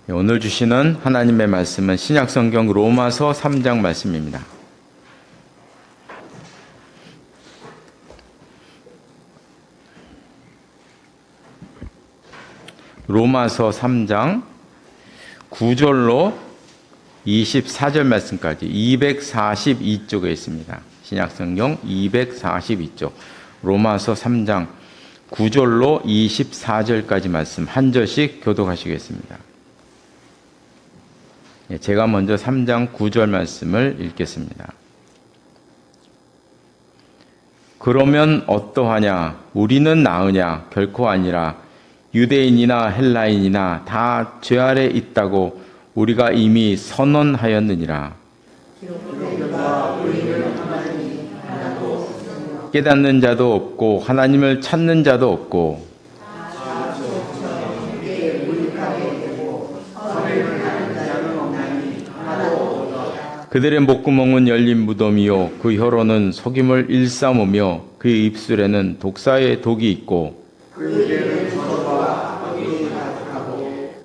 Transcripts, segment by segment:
오늘 주시는 하나님의 말씀은 신약성경 로마서 3장 말씀입니다. 로마서 3장 9절로 24절 말씀까지 242쪽에 있습니다. 신약성경 242쪽 로마서 3장 9절로 24절까지 말씀 한 절씩 교독하시겠습니다. 제가 먼저 3장 9절 말씀을 읽겠습니다. 그러면 어떠하냐? 우리는 나으냐? 결코 아니라 유대인이나 헬라인이나 다 죄 아래 있다고 우리가 이미 선언하였느니라. 깨닫는 자도 없고 하나님을 찾는 자도 없고 그들의 목구멍은 열린 무덤이요 그 혀로는 속임을 일삼으며 그 입술에는 독사의 독이 있고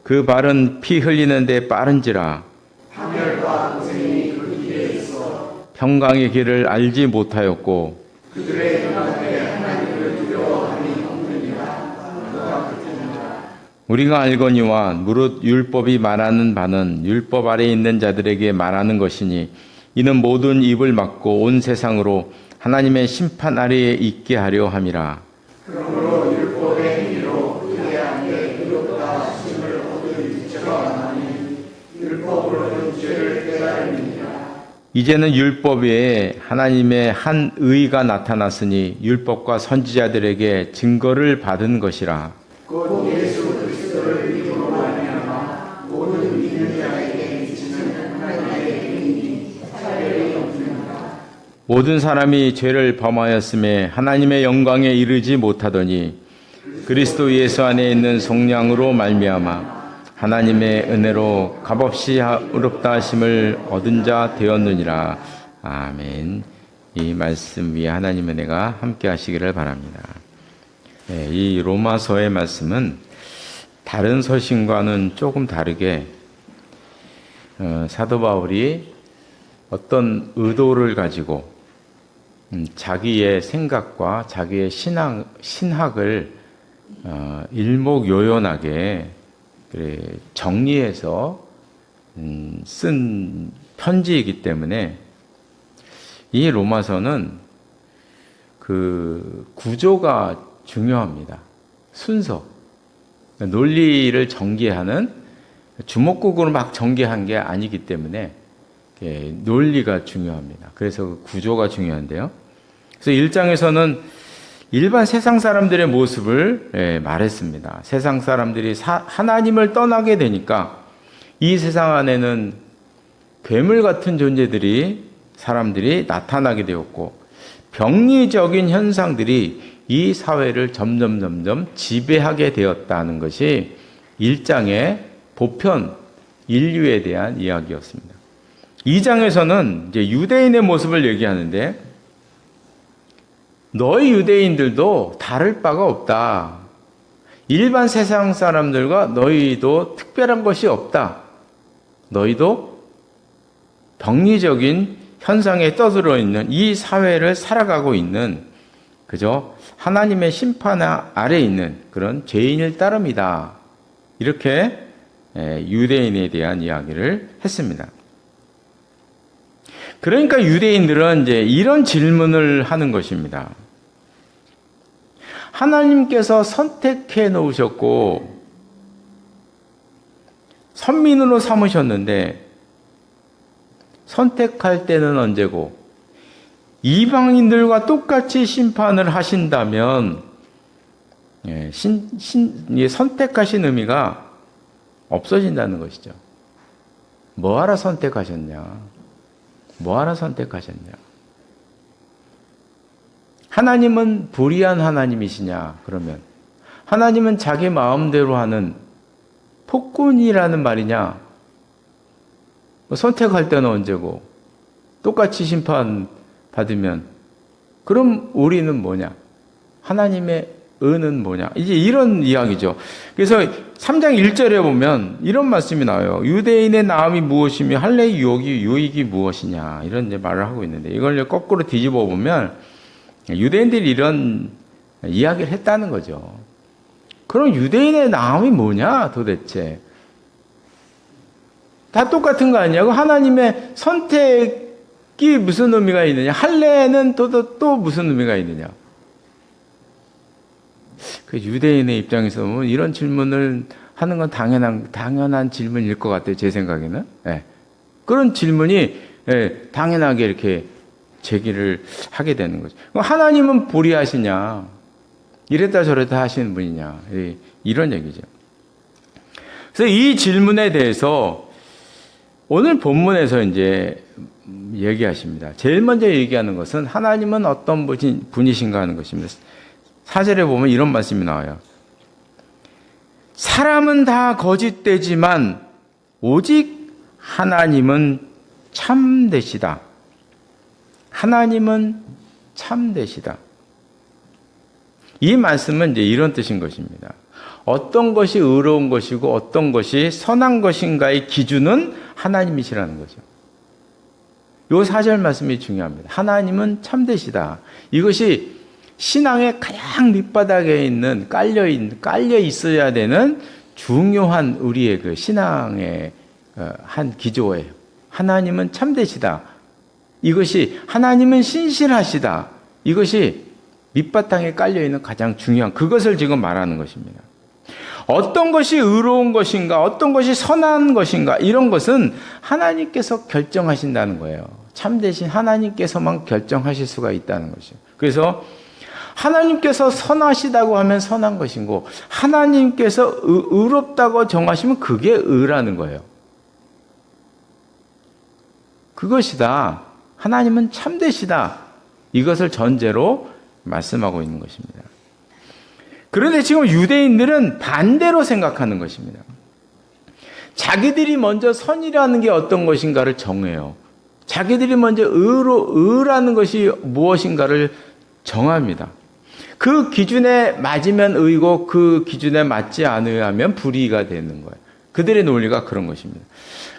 그 발은 피 흘리는데 빠른지라 평강의 길을 알지 못하였고 우리가 알거니와 무릇 율법이 말하는 바는 율법 아래 있는 자들에게 말하는 것이니 이는 모든 입을 막고 온 세상으로 하나님의 심판 아래에 있게 하려 함이라. 그러므로 율법의 행위로 유대한테 이롭다 하심을 얻을 자가 많으니 율법으로는 죄를 깨달음이니라. 이제는 율법 외에 하나님의 한 의가 나타났으니 율법과 선지자들에게 증거를 받은 것이라. 곧 예수 그리스도를 믿음으로 말미암아 모든 믿는 자에게 미치는 하나님의 행위니 차별이 없느니라. 모든 사람이 죄를 범하였음에 하나님의 영광에 이르지 못하더니 그리스도 예수 안에 있는 속량으로 말미암아 하나님의 은혜로 값없이 의롭다 하심을 얻은 자 되었느니라. 아멘. 이 말씀 위에 하나님의 은혜가 함께 하시기를 바랍니다. 이 로마서의 말씀은 다른 서신과는 조금 다르게 사도 바울이 어떤 의도를 가지고 자기의 생각과 자기의 신학을 일목요연하게 정리해서 쓴 편지이기 때문에 이 로마서는 그 구조가 중요합니다. 순서, 논리를 전개하는 주먹구구로 막 전개한 게 아니기 때문에 논리가 중요합니다. 그래서 그 구조가 중요한데요. 그래서 1장에서는 일반 세상 사람들의 모습을 말했습니다. 세상 사람들이 하나님을 떠나게 되니까 이 세상 안에는 괴물 같은 존재들이 사람들이 나타나게 되었고 병리적인 현상들이 이 사회를 점점 지배하게 되었다는 것이 1장의 보편 인류에 대한 이야기였습니다. 2장에서는 이제 유대인의 모습을 얘기하는데 너희 유대인들도 다를 바가 없다. 일반 세상 사람들과 너희도 특별한 것이 없다. 너희도 병리적인 현상에 떠들어 있는 이 사회를 살아가고 있는 그저 하나님의 심판 아래 있는 그런 죄인일 따름이다. 이렇게 유대인에 대한 이야기를 했습니다. 그러니까 유대인들은 이제 이런 질문을 하는 것입니다. 하나님께서 선택해 놓으셨고 선민으로 삼으셨는데 선택할 때는 언제고 이방인들과 똑같이 심판을 하신다면 선택하신 의미가 없어진다는 것이죠. 뭐하러 선택하셨냐? 뭐하러 선택하셨냐? 하나님은 불의한 하나님이시냐? 그러면 하나님은 자기 마음대로 하는 폭군이라는 말이냐? 선택할 때는 언제고 똑같이 심판 받으면 그럼 우리는 뭐냐? 하나님의 은은 뭐냐? 이제 이런 이야기죠. 그래서 3장 1절에 보면 이런 말씀이 나와요. 유대인의 나음이 무엇이며 할례의 유익이 무엇이냐? 이런 이제 말을 하고 있는데 이걸 이제 거꾸로 뒤집어 보면 유대인들이 이런 이야기를 했다는 거죠. 그럼 유대인의 나음이 뭐냐 도대체? 다 똑같은 거 아니냐고? 하나님의 선택이 무슨 의미가 있느냐? 할례는 또 무슨 의미가 있느냐? 그 유대인의 입장에서 보면 이런 질문을 하는 건 당연한 질문일 것 같아요. 제 생각에는. 예. 그런 질문이 당연하게 이렇게 제기를 하게 되는 거죠. 하나님은 불의하시냐? 이랬다 저랬다 하시는 분이냐? 이런 얘기죠. 그래서 이 질문에 대해서 오늘 본문에서 이제 얘기하십니다. 제일 먼저 얘기하는 것은 하나님은 어떤 분이신가 하는 것입니다. 4절에 보면 이런 말씀이 나와요. 사람은 다 거짓되지만 오직 하나님은 참되시다. 하나님은 참되시다. 이 말씀은 이제 이런 뜻인 것입니다. 어떤 것이 의로운 것이고 어떤 것이 선한 것인가의 기준은 하나님이시라는 거죠. 요 4절 말씀이 중요합니다. 하나님은 참되시다. 이것이 신앙의 가장 밑바닥에 있는 깔려 있어야 되는 중요한 우리의 그 신앙의 한 기조예요. 하나님은 참되시다. 이것이 하나님은 신실하시다. 이것이 밑바탕에 깔려 있는 가장 중요한 그것을 지금 말하는 것입니다. 어떤 것이 의로운 것인가, 어떤 것이 선한 것인가 이런 것은 하나님께서 결정하신다는 거예요. 참되신 하나님께서만 결정하실 수가 있다는 것이죠. 그래서 하나님께서 선하시다고 하면 선한 것이고 하나님께서 의롭다고 정하시면 그게 의라는 거예요. 그것이다. 하나님은 참되시다. 이것을 전제로 말씀하고 있는 것입니다. 그런데 지금 유대인들은 반대로 생각하는 것입니다. 자기들이 먼저 선이라는 게 어떤 것인가를 정해요. 자기들이 먼저 의라는 것이 무엇인가를 정합니다. 그 기준에 맞으면 의고 그 기준에 맞지 않으면 불의가 되는 거예요. 그들의 논리가 그런 것입니다.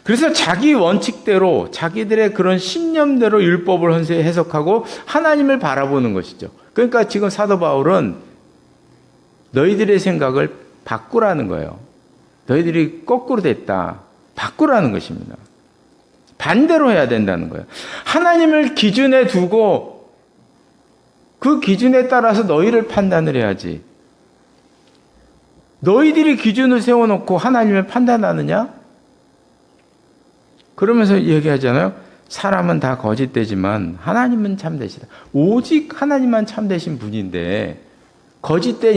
그래서 자기 원칙대로 자기들의 그런 신념대로 율법을 해석하고 하나님을 바라보는 것이죠. 그러니까 지금 사도 바울은 너희들의 생각을 바꾸라는 거예요. 너희들이 거꾸로 됐다. 바꾸라는 것입니다. 반대로 해야 된다는 거예요. 하나님을 기준에 두고 그 기준에 따라서 너희를 판단을 해야지. 너희들이 기준을 세워놓고 하나님을 판단하느냐? 그러면서 얘기하잖아요. 사람은 다 거짓되지만 하나님은 참되시다. 오직 하나님만 참되신 분인데 거짓된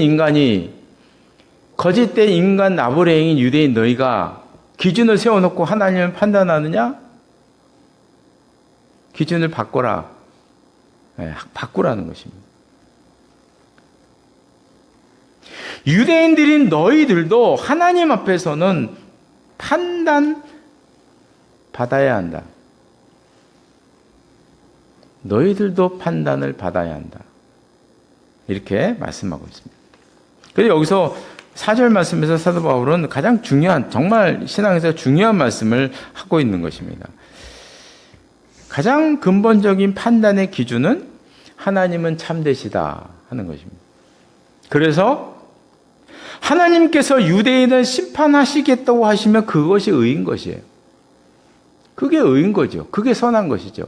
인간 나부랭인 유대인 너희가 기준을 세워놓고 하나님을 판단하느냐? 기준을 바꿔라. 바꾸라는 것입니다. 유대인들인 너희들도 하나님 앞에서는 판단 받아야 한다. 너희들도 판단을 받아야 한다. 이렇게 말씀하고 있습니다. 그래서 여기서 4절 말씀에서 사도 바울은 가장 중요한, 정말 신앙에서 중요한 말씀을 하고 있는 것입니다. 가장 근본적인 판단의 기준은 하나님은 참되시다 하는 것입니다. 그래서 하나님께서 유대인을 심판하시겠다고 하시면 그것이 의인 것이에요. 그게 의인 거죠. 그게 선한 것이죠.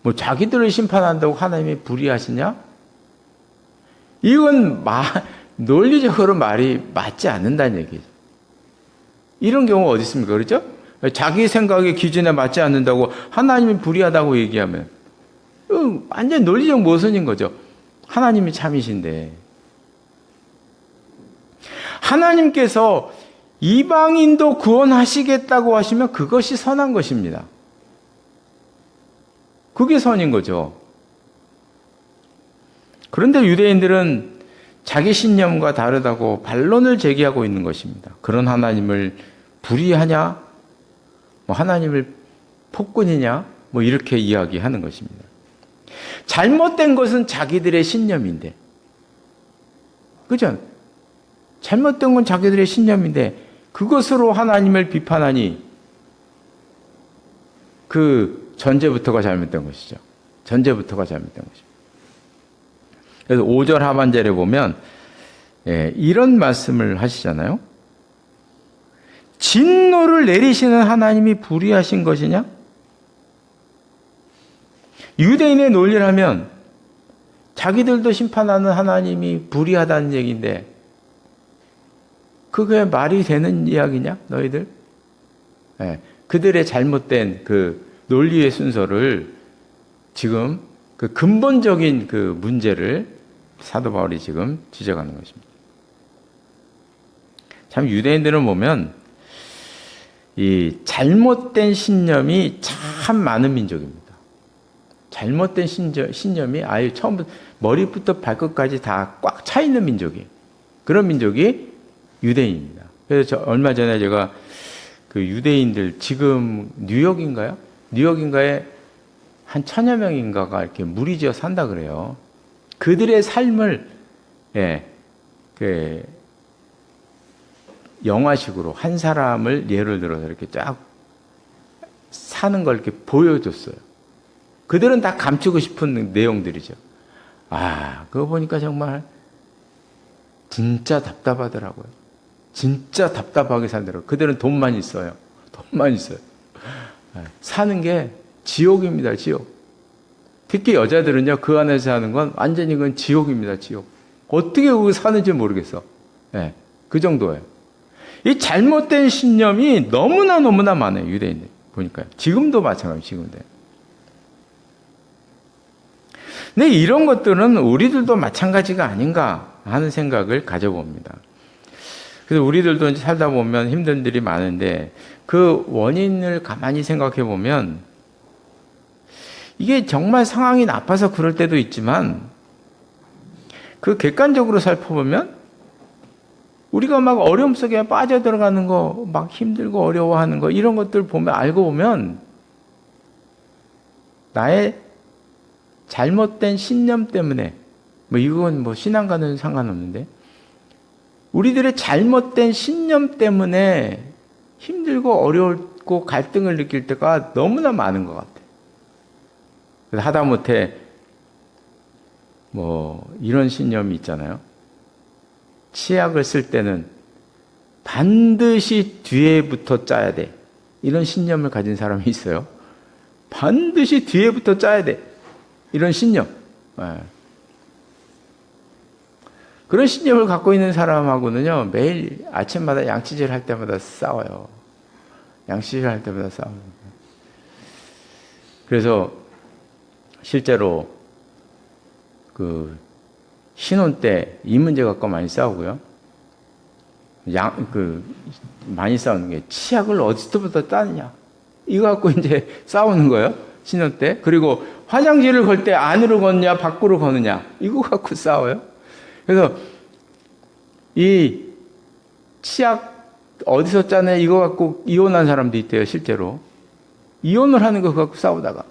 뭐 자기들을 심판한다고 하나님이 불의하시냐? 이건 논리적으로 말이 맞지 않는다는 얘기죠. 이런 경우가 어디 있습니까? 그렇죠? 자기 생각의 기준에 맞지 않는다고 하나님이 불의하다고 얘기하면 완전 논리적 모순인 거죠. 하나님이 참이신데. 하나님께서 이방인도 구원하시겠다고 하시면 그것이 선한 것입니다. 그게 선인 거죠. 그런데 유대인들은 자기 신념과 다르다고 반론을 제기하고 있는 것입니다. 그런 하나님을 불의하냐? 뭐 하나님을 폭군이냐? 뭐 이렇게 이야기하는 것입니다. 잘못된 것은 자기들의 신념인데 그죠? 잘못된 건 자기들의 신념인데 그것으로 하나님을 비판하니 그 전제부터가 잘못된 것이죠. 전제부터가 잘못된 것이죠. 그래서 5절 하반절에 보면 이런 말씀을 하시잖아요. 진노를 내리시는 하나님이 불의하신 것이냐? 유대인의 논리를 하면 자기들도 심판하는 하나님이 불의하다는 얘기인데 그게 말이 되는 이야기냐? 너희들? 그들의 잘못된 그 논리의 순서를 지금 그 근본적인 그 문제를 사도 바울이 지금 지적하는 것입니다. 참 유대인들은 보면 이 잘못된 신념이 참 많은 민족입니다. 잘못된 신념이 아예 처음부터 머리부터 발끝까지 다 꽉 차 있는 민족이에요. 그런 민족이 유대인입니다. 그래서 얼마 전에 제가 그 유대인들 지금 뉴욕인가요? 뉴욕인가에 한 1000여 명인가가 이렇게 무리지어 산다 그래요. 그들의 삶을 그 영화식으로 한 사람을 예를 들어서 이렇게 쫙 사는 걸 이렇게 보여줬어요. 그들은 다 감추고 싶은 내용들이죠. 그거 보니까 정말 진짜 답답하더라고요. 진짜 답답하게 살더라고요. 그들은 돈만 있어요. 돈만 있어요. 사는 게 지옥입니다. 지옥. 특히 여자들은요. 그 안에서 사는 건 완전히 그건 지옥입니다. 지옥. 어떻게 그거 사는지 모르겠어. 그 정도예요. 이 잘못된 신념이 너무나 많아요. 유대인들. 보니까요. 지금도 마찬가지예요. 지금도. 근데 이런 것들은 우리들도 마찬가지가 아닌가 하는 생각을 가져봅니다. 그래서 우리들도 이제 살다 보면 힘든 일이 많은데 그 원인을 가만히 생각해 보면 이게 정말 상황이 나빠서 그럴 때도 있지만 그 객관적으로 살펴보면 우리가 막 어려움 속에 빠져들어가는 거, 막 힘들고 어려워하는 거 이런 것들 보면 알고 보면 나의 잘못된 신념 때문에 이건 신앙과는 상관없는데 우리들의 잘못된 신념 때문에 힘들고 어렵고 갈등을 느낄 때가 너무나 많은 것 같아요. 그래서 하다못해 이런 신념이 있잖아요. 치약을 쓸 때는 반드시 뒤에부터 짜야 돼. 이런 신념을 가진 사람이 있어요. 반드시 뒤에부터 짜야 돼. 이런 신념. 그런 신념을 갖고 있는 사람하고는요, 매일 아침마다 양치질 할 때마다 싸워요. 양치질 할 때마다 싸워요. 그래서 실제로 신혼 때 이 문제 갖고 많이 싸우고요. 많이 싸우는 게 치약을 어디서부터 따느냐. 이거 갖고 이제 싸우는 거예요. 신혼 때. 그리고 화장실을 걸 때 안으로 걷냐, 밖으로 거느냐. 이거 갖고 싸워요. 그래서 이 치약 어디서 짜네 이거 갖고 이혼한 사람도 있대요. 실제로. 이혼을 하는 거 갖고 싸우다가.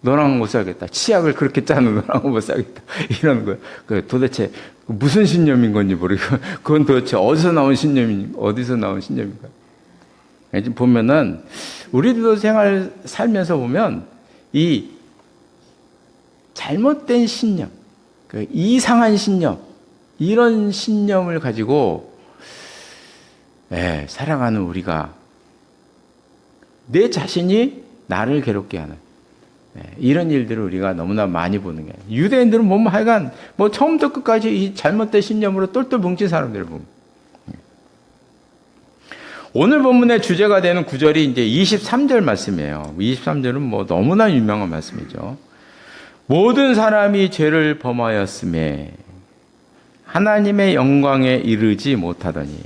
너랑 못 살겠다. 치약을 그렇게 짜는 너랑 못 살겠다. 이러는 거예요. 도대체 무슨 신념인 건지 모르겠고, 그건 도대체 어디서 나온 신념인가. 지금 보면은, 우리들도 살면서 보면, 이 잘못된 신념, 이상한 신념, 이런 신념을 가지고, 살아가는 우리가, 내 자신이 나를 괴롭게 하는, 이런 일들을 우리가 너무나 많이 보는 거예요. 유대인들은 보면 하여간 처음부터 끝까지 이 잘못된 신념으로 똘똘 뭉친 사람들을 보면. 오늘 본문의 주제가 되는 구절이 이제 23절 말씀이에요. 23절은 너무나 유명한 말씀이죠. 모든 사람이 죄를 범하였음에 하나님의 영광에 이르지 못하더니.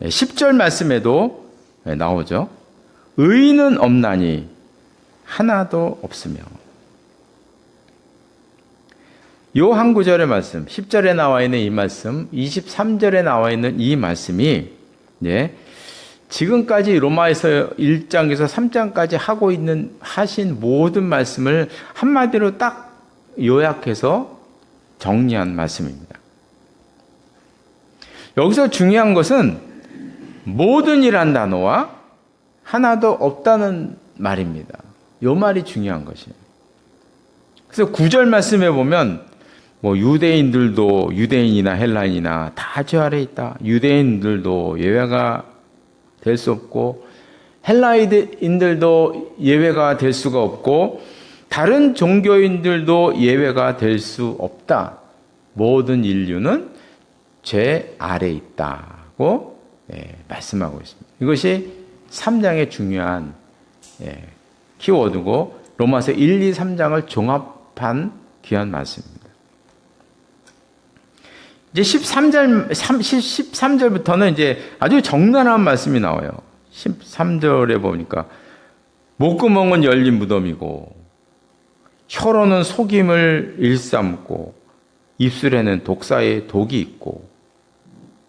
10절 말씀에도 나오죠. 의인은 없나니 하나도 없으며. 요 한 구절의 말씀, 10절에 나와 있는 이 말씀, 23절에 나와 있는 이 말씀이 지금까지 로마에서 1장에서 3장까지 하신 모든 말씀을 한마디로 딱 요약해서 정리한 말씀입니다. 여기서 중요한 것은 모든이란 단어와 하나도 없다는 말입니다. 이 말이 중요한 것이에요. 그래서 9절 말씀에 보면 뭐 유대인들도 유대인이나 헬라인이나 다 죄 아래 있다. 유대인들도 예외가 될 수 없고 헬라인들도 예외가 될 수가 없고 다른 종교인들도 예외가 될 수 없다. 모든 인류는 죄 아래 있다고 말씀하고 있습니다. 이것이 3장의 중요한 키워드고 로마서 1, 2, 3장을 종합한 귀한 말씀입니다. 이제 13절부터는 이제 아주 적나라한 말씀이 나와요. 13절에 보니까 목구멍은 열린 무덤이고 혀로는 속임을 일삼고 입술에는 독사의 독이 있고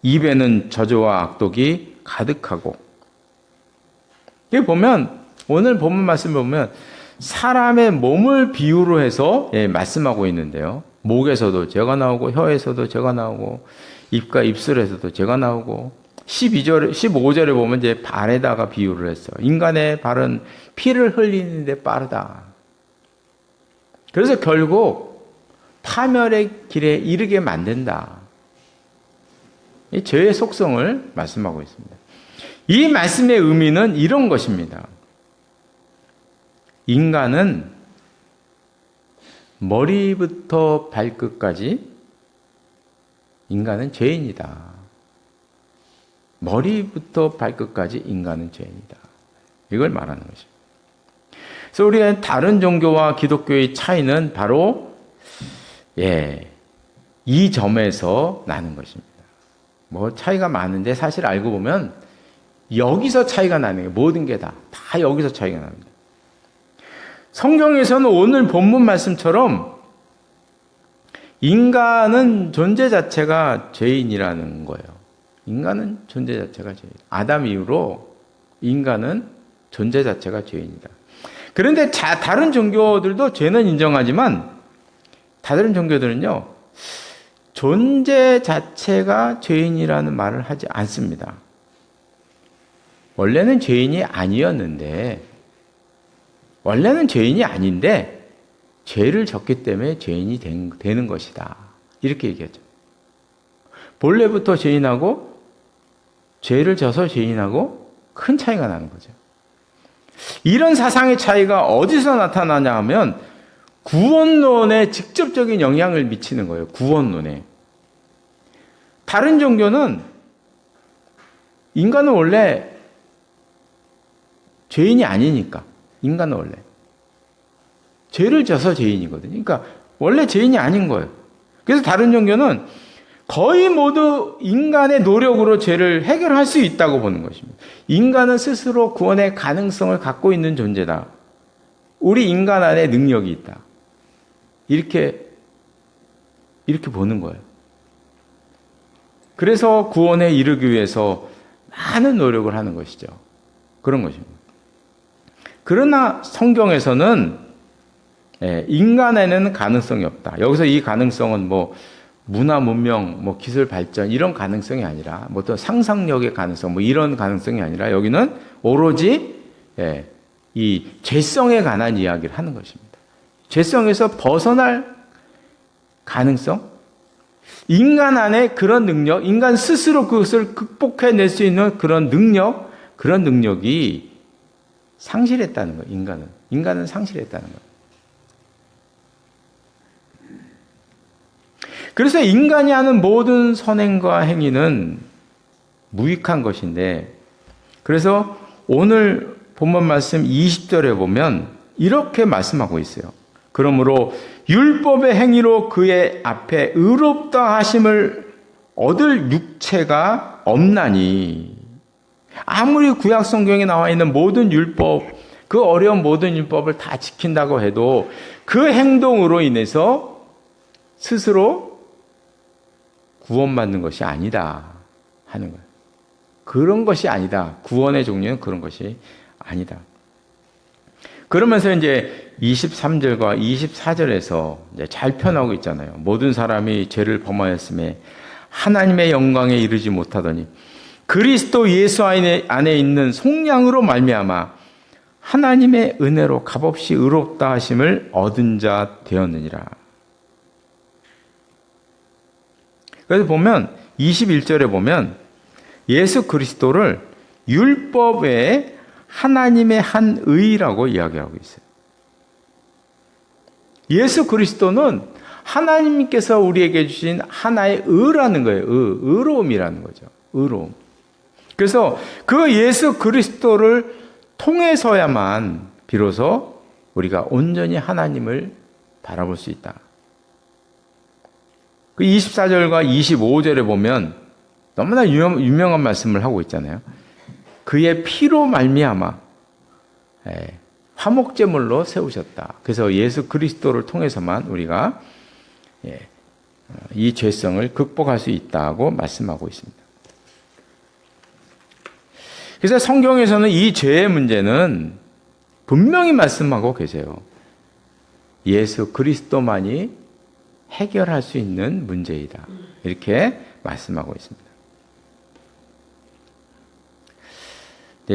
입에는 저주와 악독이 가득하고. 여기 보면 오늘 본문 말씀을 보면 사람의 몸을 비유로 해서 말씀하고 있는데요. 목에서도 죄가 나오고 혀에서도 죄가 나오고 입과 입술에서도 죄가 나오고 15절에 보면 이제 발에다가 비유를 했어요. 인간의 발은 피를 흘리는데 빠르다. 그래서 결국 파멸의 길에 이르게 만든다. 이 죄의 속성을 말씀하고 있습니다. 이 말씀의 의미는 이런 것입니다. 인간은 머리부터 발끝까지 인간은 죄인이다. 머리부터 발끝까지 인간은 죄인이다. 이걸 말하는 것입니다. 그래서 우리가 다른 종교와 기독교의 차이는 바로 이 점에서 나는 것입니다. 뭐 차이가 많은데 사실 알고 보면 여기서 차이가 나는 거예요. 모든 게 다 여기서 차이가 납니다. 성경에서는 오늘 본문 말씀처럼 인간은 존재 자체가 죄인이라는 거예요. 인간은 존재 자체가 죄인. 아담 이후로 인간은 존재 자체가 죄인이다. 그런데 다른 종교들도 죄는 인정하지만 다른 종교들은요, 존재 자체가 죄인이라는 말을 하지 않습니다. 원래는 죄인이 아니었는데, 원래는 죄인이 아닌데, 죄를 졌기 때문에 죄인이 되는 것이다. 이렇게 얘기하죠. 본래부터 죄인하고, 죄를 져서 죄인하고 큰 차이가 나는 거죠. 이런 사상의 차이가 어디서 나타나냐 하면, 구원론에 직접적인 영향을 미치는 거예요. 구원론에. 다른 종교는 인간은 원래 죄인이 아니니까. 인간은 원래 죄를 져서 죄인이거든요. 그러니까 원래 죄인이 아닌 거예요. 그래서 다른 종교는 거의 모두 인간의 노력으로 죄를 해결할 수 있다고 보는 것입니다. 인간은 스스로 구원의 가능성을 갖고 있는 존재다. 우리 인간 안에 능력이 있다. 이렇게 보는 거예요. 그래서 구원에 이르기 위해서 많은 노력을 하는 것이죠. 그런 것입니다. 그러나 성경에서는 인간에는 가능성이 없다. 여기서 이 가능성은 뭐 문화, 문명, 뭐 기술 발전 이런 가능성이 아니라 뭐 또 상상력의 가능성 뭐 이런 가능성이 아니라 여기는 오로지 이 죄성에 관한 이야기를 하는 것입니다. 죄성에서 벗어날 가능성, 인간 안에 그런 능력, 인간 스스로 그것을 극복해낼 수 있는 그런 능력이 상실했다는 거예요. 인간은 상실했다는 거예요. 그래서 인간이 하는 모든 선행과 행위는 무익한 것인데, 그래서 오늘 본문 말씀 20절에 보면 이렇게 말씀하고 있어요. 그러므로 율법의 행위로 그의 앞에 의롭다 하심을 얻을 육체가 없나니, 아무리 구약 성경에 나와 있는 모든 율법, 그 어려운 모든 율법을 다 지킨다고 해도 그 행동으로 인해서 스스로 구원받는 것이 아니다 하는 거예요. 그런 것이 아니다. 구원의 종류는 그런 것이 아니다. 그러면서 이제 23절과 24절에서 이제 잘 표현하고 있잖아요. 모든 사람이 죄를 범하였음에 하나님의 영광에 이르지 못하더니 그리스도 예수 안에 있는 속량으로 말미암아 하나님의 은혜로 값없이 의롭다 하심을 얻은 자 되었느니라. 그래서 보면 21절에 보면 예수 그리스도를 율법 외에 하나님의 한 의라고 이야기하고 있어요. 예수 그리스도는 하나님께서 우리에게 주신 하나의 의라는 거예요. 의로움이라는 거죠. 의로움. 그래서 그 예수 그리스도를 통해서야만 비로소 우리가 온전히 하나님을 바라볼 수 있다. 그 24절과 25절에 보면 너무나 유명한 말씀을 하고 있잖아요. 그의 피로 말미암아 화목제물로 세우셨다. 그래서 예수 그리스도를 통해서만 우리가 이 죄성을 극복할 수 있다고 말씀하고 있습니다. 그래서 성경에서는 이 죄의 문제는 분명히 말씀하고 계세요. 예수 그리스도만이 해결할 수 있는 문제이다. 이렇게 말씀하고 있습니다.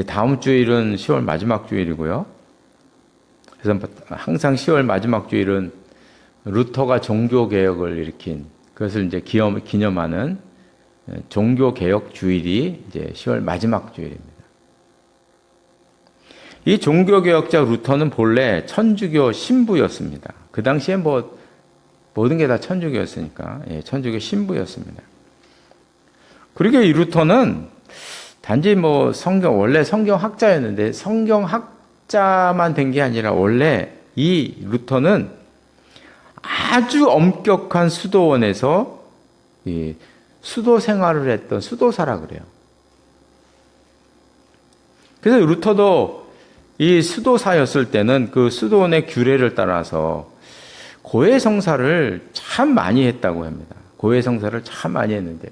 다음 주일은 10월 마지막 주일이고요. 그래서 항상 10월 마지막 주일은 루터가 종교개혁을 일으킨 그것을 이제 기념하는 종교개혁 주일이 이제 10월 마지막 주일입니다. 이 종교개혁자 루터는 본래 천주교 신부였습니다. 그 당시에 모든 게 다 천주교였으니까 천주교 신부였습니다. 그리고 이 루터는 단지 원래 성경학자였는데 성경학자만 된 게 아니라 원래 이 루터는 아주 엄격한 수도원에서 수도 생활을 했던 수도사라 그래요. 그래서 루터도 이 수도사였을 때는 그 수도원의 규례를 따라서 고해성사를 참 많이 했다고 합니다. 고해성사를 참 많이 했는데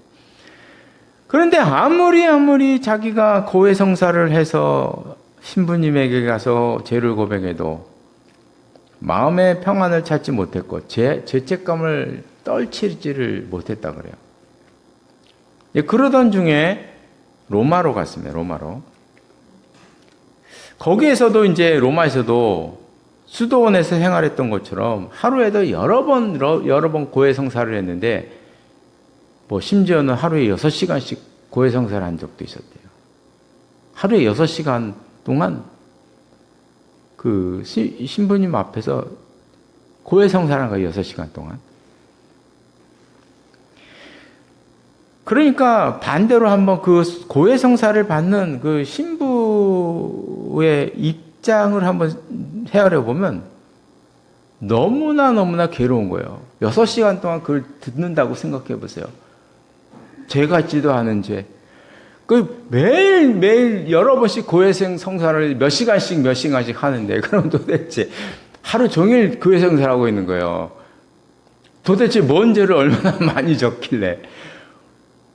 그런데 아무리 자기가 고해성사를 해서 신부님에게 가서 죄를 고백해도 마음의 평안을 찾지 못했고 죄책감을 떨치지를 못했다 그래요. 그러던 중에 로마로 갔습니다. 로마로. 거기에서도 이제 로마에서도 수도원에서 생활했던 것처럼 하루에도 여러 번 고해성사를 했는데 심지어는 하루에 6시간씩 고해성사를 한 적도 있었대요. 하루에 6시간 동안 그 신부님 앞에서 고해성사를 한 거예요. 6시간 동안. 그러니까 반대로 한번 그 고해성사를 받는 그 신부의 입장을 한번 헤아려 보면 너무나 괴로운 거예요. 6시간 동안 그걸 듣는다고 생각해 보세요. 죄 같지도 않은 죄. 매일 여러 번씩 고해성사를 몇 시간씩 하는데, 그럼 도대체 하루 종일 고해성사를 하고 있는 거예요. 도대체 뭔 죄를 얼마나 많이 졌길래.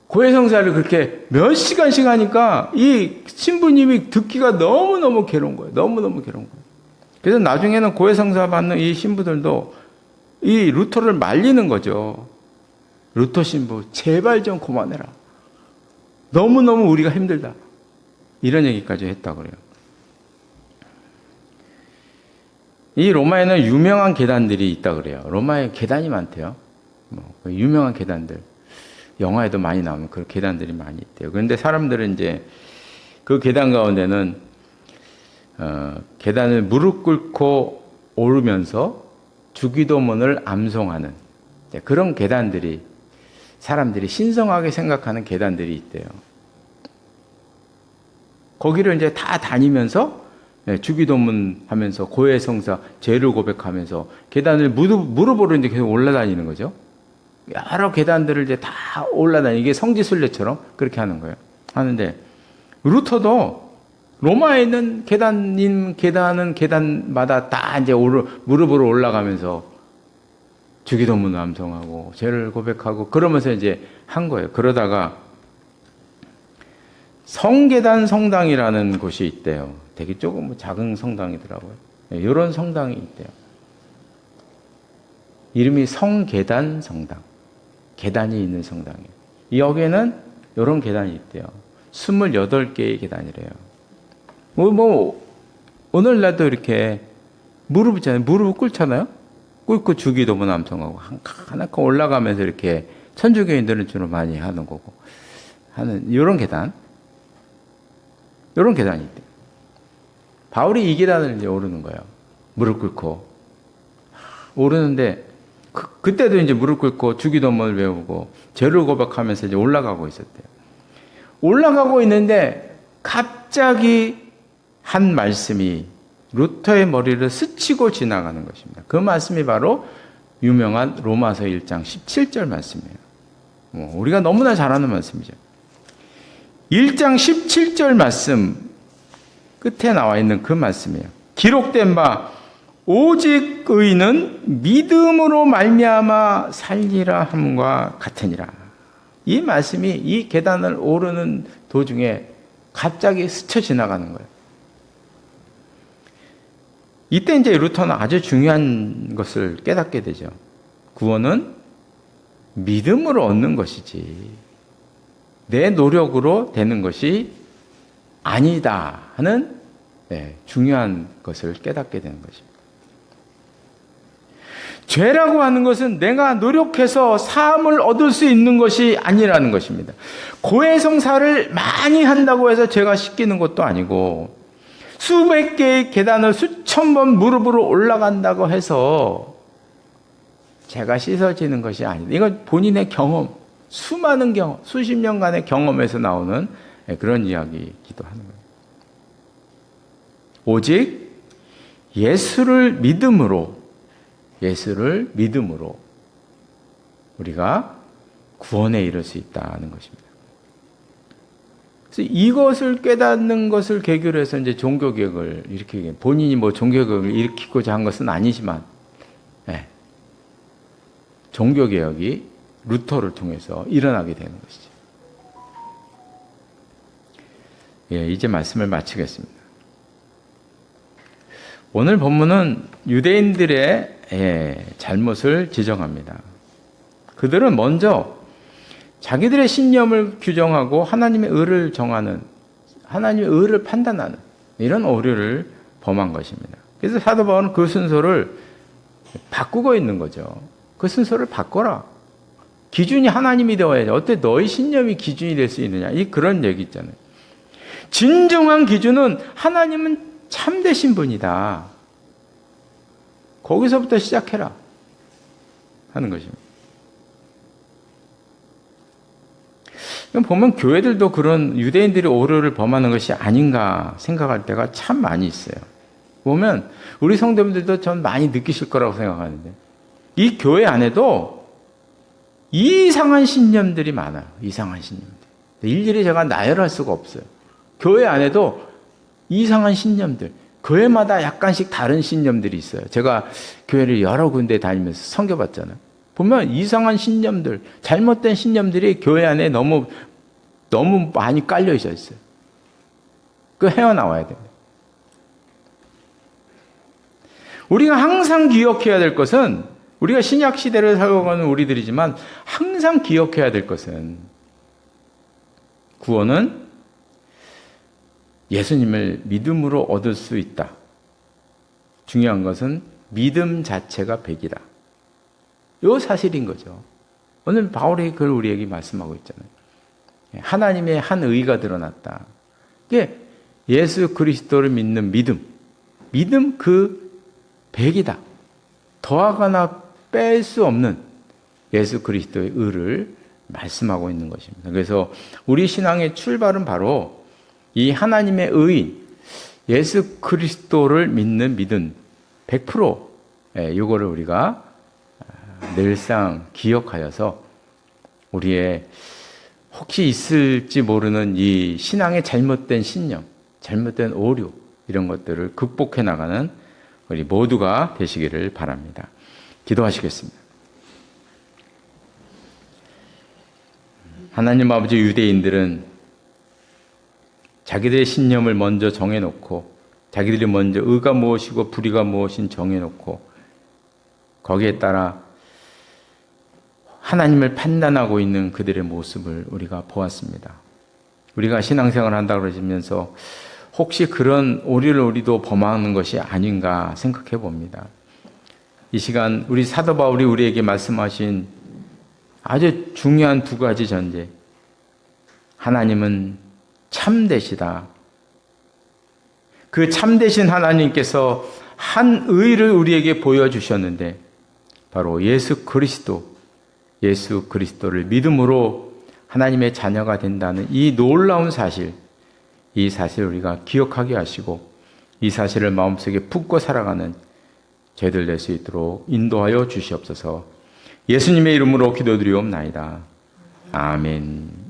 고해성사를 그렇게 몇 시간씩 하니까 이 신부님이 듣기가 너무너무 괴로운 거예요. 너무너무 괴로운 거예요. 그래서 나중에는 고해성사 받는 이 신부들도 이 루터를 말리는 거죠. 루터 신부, 제발 좀 그만해라. 너무너무 우리가 힘들다. 이런 얘기까지 했다고 그래요. 이 로마에는 유명한 계단들이 있다 그래요. 로마에 계단이 많대요. 유명한 계단들. 영화에도 많이 나오는 그런 계단들이 많이 있대요. 그런데 사람들은 이제 그 계단 가운데는 계단을 무릎 꿇고 오르면서 주기도문을 암송하는 그런 계단들이 사람들이 신성하게 생각하는 계단들이 있대요. 거기를 이제 다 다니면서 주기도문 하면서 고해성사, 죄를 고백하면서 계단을 무릎으로 이제 계속 올라다니는 거죠. 여러 계단들을 이제 다 올라다니는, 이게 성지순례처럼 그렇게 하는 거예요. 하는데, 루터도 로마에 있는 계단은 계단마다 다 이제 무릎으로 올라가면서 주기도문 암송하고 죄를 고백하고 그러면서 이제 한 거예요. 그러다가 성계단 성당이라는 곳이 있대요. 되게 조금 작은 성당이더라고요. 이런 성당이 있대요. 이름이 성계단 성당. 계단이 있는 성당이에요. 여기에는 이런 계단이 있대요. 28개의 계단이래요. 오늘날도 이렇게 무릎 있잖아요. 무릎을 꿇잖아요. 꿇고 주기도문 암송하고 하나씩 올라가면서 이렇게 천주교인들은 주로 많이 하는 거고 하는 이런 계단. 이런 계단이 있대요. 바울이 이 계단을 이제 오르는 거예요. 무릎 꿇고 오르는데 그때도 이제 무릎 꿇고 주기도문을 외우고 죄를 고백하면서 이제 올라가고 있었대요. 올라가고 있는데 갑자기 한 말씀이 루터의 머리를 스치고 지나가는 것입니다. 그 말씀이 바로 유명한 로마서 1장 17절 말씀이에요. 우리가 너무나 잘 아는 말씀이죠. 1장 17절 말씀 끝에 나와 있는 그 말씀이에요. 기록된 바 오직 의인은 믿음으로 말미암아 살리라 함과 같으니라. 이 말씀이 이 계단을 오르는 도중에 갑자기 스쳐 지나가는 거예요. 이때 이제 루터는 아주 중요한 것을 깨닫게 되죠. 구원은 믿음으로 얻는 것이지 내 노력으로 되는 것이 아니다 하는 중요한 것을 깨닫게 되는 것입니다. 죄라고 하는 것은 내가 노력해서 사함을 얻을 수 있는 것이 아니라는 것입니다. 고해성사를 많이 한다고 해서 죄가 씻기는 것도 아니고 수백 개의 계단을 수천 번 무릎으로 올라간다고 해서 죄가 씻어지는 것이 아니다. 이건 본인의 경험, 수많은 경험, 수십 년간의 경험에서 나오는 그런 이야기이기도 하는 거예요. 오직 예수를 믿음으로 우리가 구원에 이를 수 있다는 것입니다. 그래서 이것을 깨닫는 것을 계기로 해서 이제 종교개혁을 일으키게, 본인이 뭐 종교개혁을 일으키고자 한 것은 아니지만, 종교개혁이 루터를 통해서 일어나게 되는 것이죠. 이제 말씀을 마치겠습니다. 오늘 본문은 유대인들의 잘못을 지적합니다. 그들은 먼저 자기들의 신념을 규정하고 하나님의 의를 정하는, 하나님의 의를 판단하는 이런 오류를 범한 것입니다. 그래서 사도 바울은 그 순서를 바꾸고 있는 거죠. 그 순서를 바꿔라. 기준이 하나님이 되어야지. 어때 너희 신념이 기준이 될 수 있느냐. 그런 얘기 있잖아요. 진정한 기준은 하나님은 참되신 분이다. 거기서부터 시작해라 하는 것입니다. 보면 교회들도 그런 유대인들이 오류를 범하는 것이 아닌가 생각할 때가 참 많이 있어요. 보면 우리 성도님들도 전 많이 느끼실 거라고 생각하는데 이 교회 안에도 이상한 신념들이 많아요. 이상한 신념들. 일일이 제가 나열할 수가 없어요. 교회 안에도 이상한 신념들, 교회마다 약간씩 다른 신념들이 있어요. 제가 교회를 여러 군데 다니면서 섬겨봤잖아요. 보면 이상한 신념들, 잘못된 신념들이 교회 안에 너무 많이 깔려 있어요. 그거 헤어나와야 됩니다. 우리가 항상 기억해야 될 것은, 우리가 신약 시대를 살아가는 우리들이지만 항상 기억해야 될 것은, 구원은 예수님을 믿음으로 얻을 수 있다. 중요한 것은 믿음 자체가 백이다. 이 사실인 거죠. 오늘 바울이 그걸 우리에게 말씀하고 있잖아요. 하나님의 한 의가 드러났다. 이게 예수 그리스도를 믿는 믿음 그 백이다. 더하거나 뺄 수 없는 예수 그리스도의 의를 말씀하고 있는 것입니다. 그래서 우리 신앙의 출발은 바로 이 하나님의 의인 예수 그리스도를 믿는 믿음 100% 이거를 우리가 늘상 기억하여서 우리의 혹시 있을지 모르는 이 신앙의 잘못된 신념, 잘못된 오류 이런 것들을 극복해 나가는 우리 모두가 되시기를 바랍니다. 기도하시겠습니다. 하나님 아버지, 유대인들은 자기들의 신념을 먼저 정해놓고 자기들이 먼저 의가 무엇이고 불의가 무엇인 정해놓고 거기에 따라 하나님을 판단하고 있는 그들의 모습을 우리가 보았습니다. 우리가 신앙생활을 한다고 그러시면서 혹시 그런 오류를 우리도 범하는 것이 아닌가 생각해 봅니다. 이 시간 우리 사도 바울이 우리에게 말씀하신 아주 중요한 두 가지 전제. 하나님은 참되시다. 그 참되신 하나님께서 한 의를 우리에게 보여주셨는데 바로 예수 그리스도를 믿음으로 하나님의 자녀가 된다는 이 놀라운 사실, 이 사실을 우리가 기억하게 하시고 이 사실을 마음속에 품고 살아가는 저희들 될 수 있도록 인도하여 주시옵소서. 예수님의 이름으로 기도드리옵나이다. 아멘.